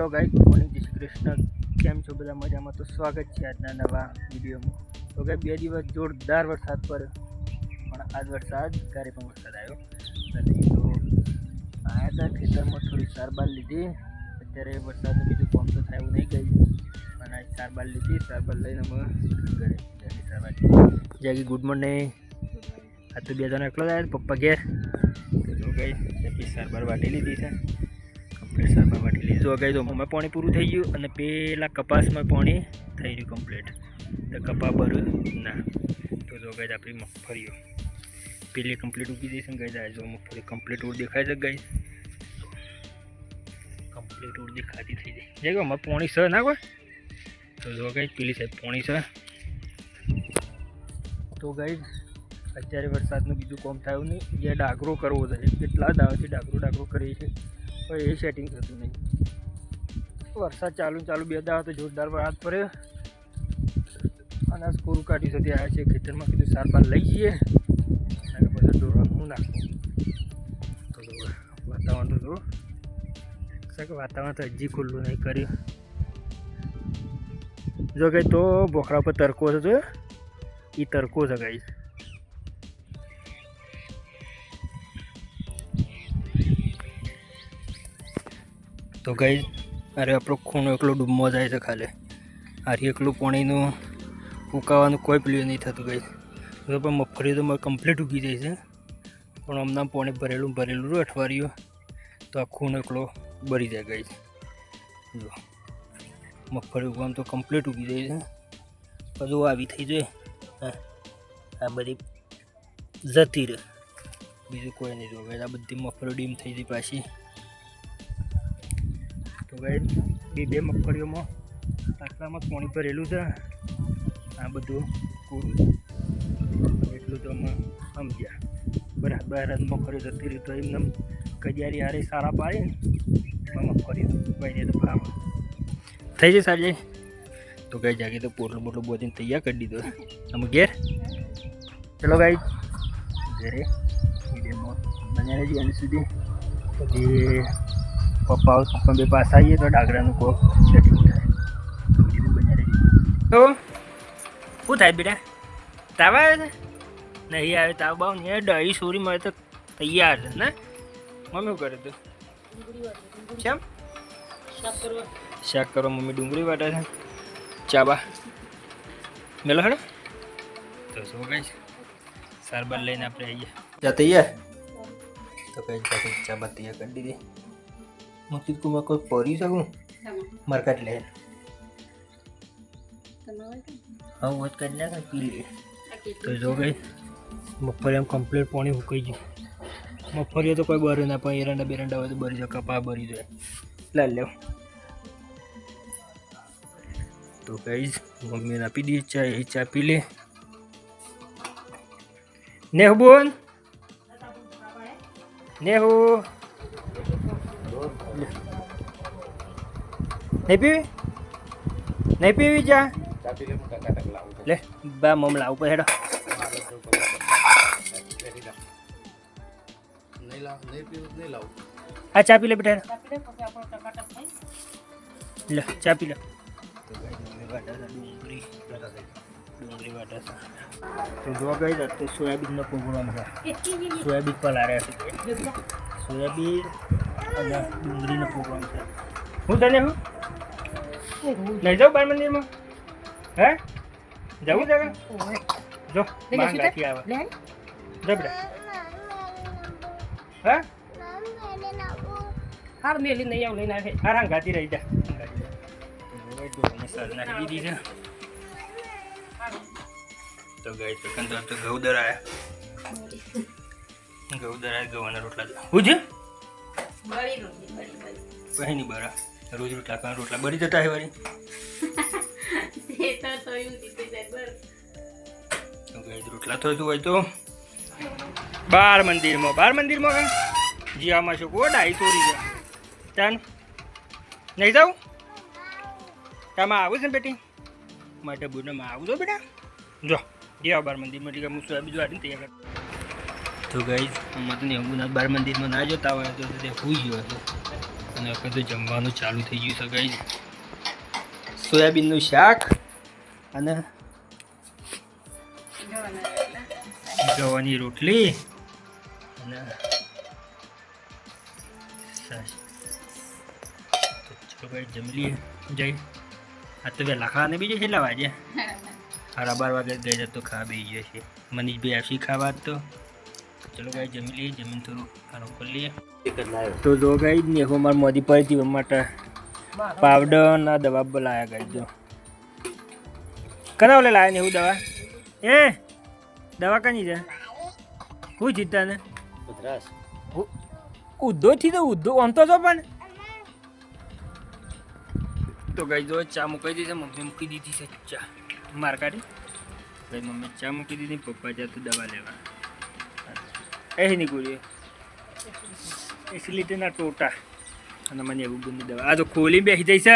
Hello guys, good morning, જય શ્રી કૃષ્ણ. કેમ છો બધા? મજામાં? તો સ્વાગત છે આજના નવા વિડીયોમાં. તો ગાઈસ 2 દિવસ જોરદાર વરસાદ પડ્યો, પણ આજ વરસાદ ક્યારે પણ વરસાદ આવ્યો નથી. તો આવ્યા હતા ખેતરમાં થોડી સારવાર લીધી. અત્યારે વરસાદનું બીજું કામ તો થાય એવું નહીં ગયું, પણ આજ સારવાર લીધી. સારવાર લઈને અમે ઘરે સારવાર જાગી. Good morning. આ તો 2 જણા એકલો જ આવ્યા, પપ્પા ઘેર. તો ગાઈસ સારવાર વાટી લીધી છે. સારવાર વાટી લીધું. ગઈ તો અમે પાણી પૂરું થઈ ગયું અને પેલા કપાસમાં પાણી થઈ ગયું કમ્પ્લીટ. તો કપા ભર્યું ના. તો જો ગઈ આપણી મગફળીઓ પેલી કમ્પ્લીટ ઉગી જઈશ ને. ગઈ જો મગફળી કમ્પ્લીટ ઉડ દેખાય છે. ગઈ કમ્પ્લીટ ઉડ દેખાતી થઈ જાય. જે અમે પાણી છે ના કોઈ. તો જો ગઈ પેલી સાઈડ પાણી છે. તો ગઈ અત્યારે વરસાદનું બીજું કામ થયું નહીં. જે ડાગરો કરવો છે, કેટલા દાવાથી ડાગરો કરીએ છીએ, પણ એ સેટિંગ થતું નહીં. વરસાદ ચાલુ 2 દાવા તો જોરદાર વરસાદ પડ્યો. અનાજ પૂરું કાઢી સુધી આવ્યા છે ખેતરમાં. કીધું સારવાર લઈ જઈએ અને પછી દોરવાનું નાખવું. તો વાતાવરણ તો જો વાતાવરણ તો હજી ખુલ્લું નહીં કર્યું. જો કંઈ તો બોખરા પર તરકો છે, જો એ તરકો છે કંઈ. તો ગઈ અરે આપણો ખૂણો એકલો ડૂબમાં જાય છે ખાલી. આરી એકલું પાણીનું ઉકાવાનું કોઈ પેલું નહીં થતું ગઈ. તો પણ મગફળી તો મારે કમ્પ્લીટ ઉગી જાય છે, પણ હમણાં પાણી ભરેલું રહ્યું અઠવાડિયું, તો આ ખૂણો એકલો ભરી જાય ગઈ. જો મગફળી ઉગવાનું તો કમ્પ્લીટ ઉગી જાય છે. બધું આવી થઈ જાય. હા, આ બધી જતી રહે, બીજું કોઈ નહીં. જો ગઈ આ બધી મગફળી ડીમ થઈ ગઈ પાછી. તો ગઈ બે મગફળીઓમાં આટલામાં જ પાણી ભરેલું છે. આ બધું પૂરું એટલું તો અમે સમજ્યા. બરાબર મગફળી જતી રહી તો એમને કજિયારી હારે સારા પાડે ને મગફળી ભાઈને તો ભાવ થઈ જાય સારી. તો ગઈ જાગે તો પોટલું બોધીને તૈયાર કરી દીધો અમે ઘેર. ચલો ગઈ ઘરે વિડીયોમાં બન્યા રહેજો એની સુધી. પછી પપ્પા બે પાસ આવીએ તો ડાગરાનું કો સેટિંગ થાય. બન્યા રહેજો. તો શું થાય બેટા? તાવ આવે છે? નહીં આવે તાવ બાવ ને દહીં સોરી મળે તો તૈયાર છે ને. મમ્મી શું કરે તું? કેમ શાક કરવા મમ્મી ડુંગળી વાટે છે. ચાબા મેલો હેડો. તો શું કહે છે સારવાર લઈને આપણે આવીએ. ચા તૈયાર? તો કઈ ચાબા તૈયાર કરી દીધી. મસ્તી કુમાં કોઈ પરી શકું માર્કેટ લે. હા વાત કરી નાખે પી લે. તો જો ગઈ મગફળી એમ કમ્પ્લીટ પાણી સુકાઈ ગયું. મગફળીઓ તો કોઈ બરે ના, પણ એરંડા બેરંડા હોય તો બરી જાય, કપા બરી જાય. લાલ લેવ. તો કઈ મમ્મીને આપી દઈએ ચા. એ ચા પી લે. નેહુ બોલ, નેહુ નહીં પીવી? નહીં પીવી ચા? લે બા મમ લાવું પડે. હેડો હા ચા પી લે બેટા. લે ચા પી લે. ડુંગળી વાટા છે. તો જોવા ગઈ તો સોયાબીનનો પ્રોગ્રામ છે. સોયાબીન પલાળ્યા છે. સોયાબીન અને ડુંગળીનો પ્રોગ્રામ છે. હું તને હું નહીં જાઉં બાળ મંદિરમાં? હે જવું છે? જો માંગ રાખી આવે. જબડા હા હાર મેલી નહીં આવું લઈને આવે. હાર ગાતી રહી જા. નાખી દીધી છે. તો ગઈ તો કંદર તો ગૌદર આવ્યા. ગવાના રોટલા હું છે કઈ નહીં બરા. રોજ રોટલા ખાવા રોટલા બરી જતા હે વારી. તો ગઈ રોટલા થતું હોય તો બાર મંદિરમાં કઈ જી આમાં શું કો ડાઈ તોડી જાય. ચાલ નહીં જાઉં? તામાં આવું છે ને બેટી? માટે બુનામાં આવું છો બેટા? જો ગયા બાર મંદિરમાં ટીકા હું બીજું વાટીને તૈયાર કર. તો ગઈ મત નહીં હું બાર મંદિરમાં ના જતા હોય તો તે હોઈ ગયો હતો. અને આપણે તો જમવાનું ચાલુ થઈ ગયું છે ગાઈસ. સોયાબીનનું શાક અને ગવાની રોટલી અને છાશ. તો ચલો ગાઈસ જમી લઈએ. જઈ આ તો વહેલા ખાવાને બીજે કેટલા વાગે? 12:30 વાગે ગઈ જતો ખાવા બેસી ગયા છે. મનીષભાઈ આવશે ખાવા તો ચલો ગાઈ જમી લઈએ. જમીન થોડું આરામ કરી લઈએ. તો જો ગાઈ ને હું મારી મોદી પડી માટે પાવડર ના દવા બોલાયા ગાઈ. જો કના ઓલે લાયા ને એવું દવા એ દવા કની છે? હું જીતા ને ઉદ્ધો થી તો ઉદ્ધો આમ તો જો પણ તો ગાઈ જો ચા મૂકી દીધી. મમ્મી મૂકી દીધી છે ચા માર કાઢી. ભાઈ મમ્મી ચા મૂકી દીધી. પપ્પા જતું દવા લેવા એની ગોળીઓ એસિલિટીના ટોટા અને મને એવું બંને દવા. આ તો ખોલી બેસી જાય છે.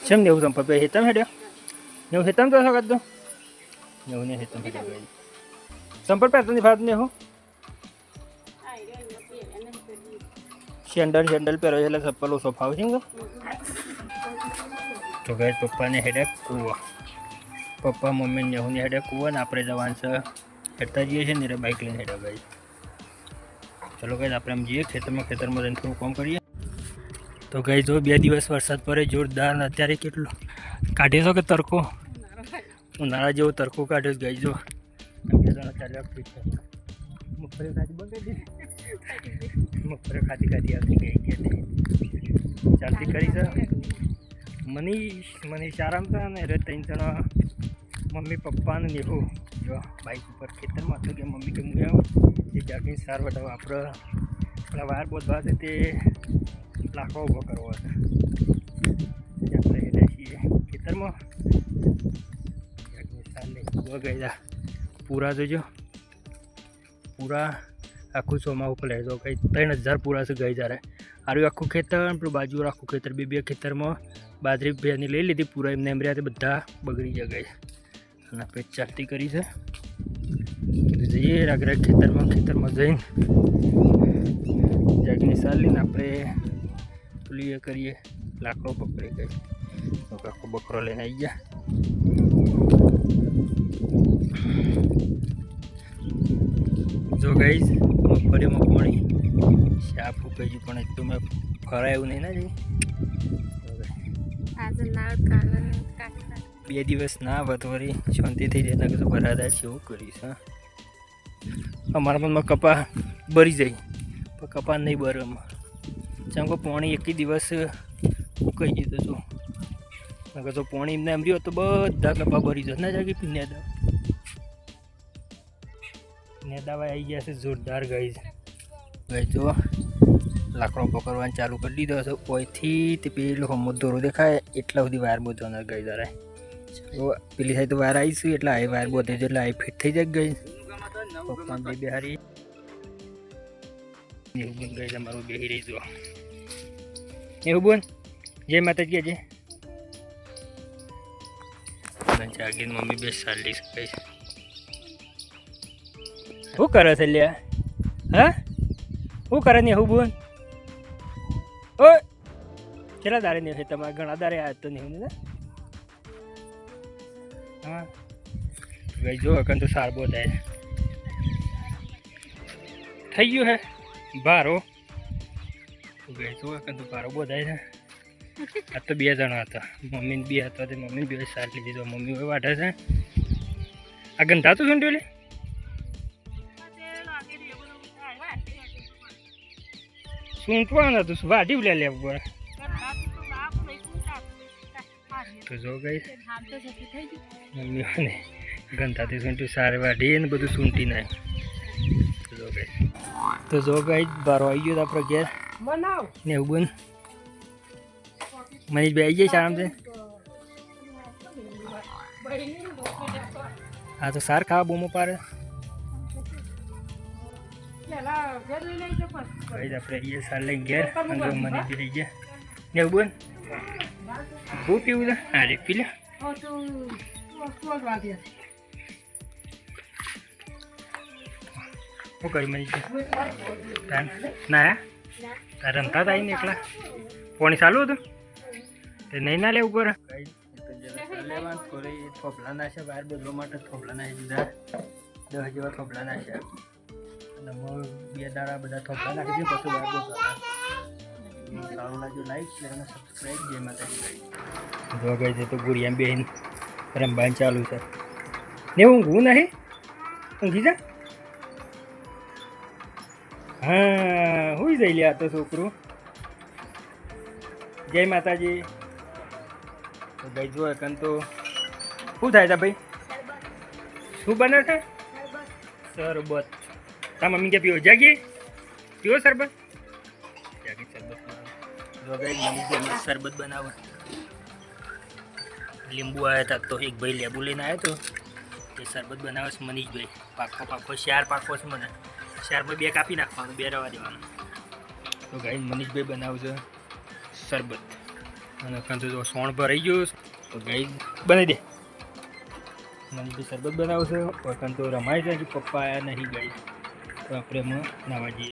કેમ નેવું તમે પપ્પા હેતમ હેડ્યો? નેવું હેતમ તો શકો તો નેવું ને હેતમ હેડ્યો ભાઈ. સંપર્ક પહેરતો નહીં ફાવતું ને હું સેન્ડલ પહેરો એટલે ચપ્પલ ઓછો ફાવ છે. તો ગાય પપ્પાને હેડે કૂવો. પપ્પા મમ્મી નેહુને હેડે કૂવો ને આપણે જવાનું છે હેડતા જઈએ છીએ ને બાઇક લઈને હેડે ગાય. ચલો ગાય આપણે એમ જઈએ ખેતરમાં જઈને થોડું કામ કરીએ. તો ગાય જો 2 દિવસ વરસાદ પડે જોરદાર. ને અત્યારે કેટલો કાઢ્યો છો કે તડકો ઉનાળા જેવો તડકો કાઢ્યો ગાય. જો મગફળી ખાતી બંધ કરી દીધી. મગફળી ખાતી આવતી ગઈ ચાલતી કરી છે. મનીષ આરામ છે ને 3 જણા મમ્મી પપ્પા ને નેહું જો બાઇક ઉપર ખેતરમાં તો કે મમ્મી કે હું આવું એ જાગીને સાર વટાવવા આપણે પેલા વાર બોધવા છે તે લાખો ઊભો કરવો છે. આપણે હેડે છીએ ખેતરમાં જાગીને સાર લઈ ઊભો ગયા. પૂરા જોજો પૂરા આખું ચોમા ઉપર લઈ જાઓ કંઈ 3000 પૂરા છે ગઈ જ્યારે. આરું આખું ખેતર પેલું બાજુ આખું ખેતર બે ખેતરમાં બાજરી બેની લઈ લીધી. પૂરા એમને એમ રહ્યા બધા બગડી જાય. અને આપણે ચાલતી કરી છે જઈએ આગળ ખેતરમાં જઈને જાગીને સાલીને આપણે પેલી એ કરીએ લાકડો પકડી ગઈ. આખો બકરો લઈને આવી ગયા. જો ગાઈઝ મગફળીમાં પાણી શાપ ઉકાઈ ગયું પણ એકદમ ફરાય એવું નહીં ને જઈ. 2 દિવસ ના આવત વળી શાંતિ થઈ જાય. ના તો બરાબર છે એવું કરીશ. હા અમારા મનમાં કપા ભરી જાય પણ કપા નહીં ભરવામાં જેમ કે પાણી એક દિવસ ઉકાઈ ગયું તો જો નકર તો પાણી એમને એમ રહ્યો તો બધા કપા ભરી જાય. ના જાગી નેદાવા આવી ગયા છે જોરદાર ગાઈઝ. જો લાકડો પકડવાનું ચાલુ કરી દીધો હશે. ઓયથી તે પેલો હમો દોરો દેખાય એટલા સુધી વાયર બોધવાના ગઈ જરા. પેલી સાઈડ તો વાયર આવીશું એટલે આ વાયર બોધે છે એટલે આ ફિટ થઈ જાય ગઈ. પપ્પા બે હારી એવું બોન ગઈ અમારું બેહી રહી જો એવું બોન જય માતાજી જય જાગીને મમ્મી બે ચાલી શકે છે. શું કરે છે લ્યા? હા શું કરે ને હું બોન? ઓય કેટલા દાડે નહીં તમારે ઘણા દાડે આવ્યા તો નહીં ને? હા ભાઈ જો અકન તો સારબો થાય થઈ ગયું હે બારો. ભાઈ જો અકન તો બારો બો થાય છે. આ તો 2 જણા હતા. મમ્મી 2 હતા તે મમ્મી 2 સાર લીધી. તો મમ્મી હવે વાઢે છે. આ ગંધા તો શું લે સૂંટવાના તો વાઢી લે લેવું પડે. તો જો ગઈ મમ્મીઓને ગંધાથી સૂંટી સારે વાઢી ને બધું સૂંટી નાખ્યું. તો જો ગઈ બારો આવી ગયો આપણે ઘેર ને એવું બન મનીષભાઈ આવી જાય આરામ છે. હા તો સાર ખાવા બૂમો પાડે. આપણે સાર લઈને ઘેર મને પી ગયા ને એવું બોલ બહુ પીવું છે. હા રે પી લે. શું કરી મળી છે ના તાર રમતા હતા આવીને એકલા પાણી ચાલુ હતું તે નહીં ના લેવું પડે લેવા થોડી થોપલા નાખ્યા બહાર બદલવા માટે થોપલા નાખી દીધા 10 જેવા થોપલા નાખ્યા અને હું 2 દાડા બધા થોપલા નાખી દીધા પછી બહાર બદલવા સારું લાગ્યું લાઈક શેર અને સબસ્ક્રાઈબ જય માતાજી જો ગઈ છે તો ગુરિયા બેન રમવાનું ચાલુ છે ને ઊંઘવું નહીં ઊંઘી જા હા હુઈ જઈ લે આ તો છોકરું જય માતાજી તો ભાઈ જો એકન તો શું થાય તા ભાઈ શું બને છે શરબત તા મમ્મી કે પીવો જાગીએ પીવો શરબત જાગી શરબત જો ભાઈ મમ્મી શરબત બનાવે લીંબુ આવ્યા હતા તો એક ભાઈ લેબુ લઈને આવ્યો તો તે શરબત બનાવે છે મનીષભાઈ પાકો શાર પાકો છે મને શારમાં 2 કાપી નાખવાનું 2 રવા દેવાનું તો ગાઈ મનીષભાઈ બનાવશે શરબત અને કાં તો સોણ ભરાઈ ગયો તો ગાઈ બનાવી દે મનીષભાઈ શરબત બનાવશે કાં તો રમાય છે કે પપ્પા આવ્યા નહીં ગાઈ તો આપણે એમાં નાવા જઈએ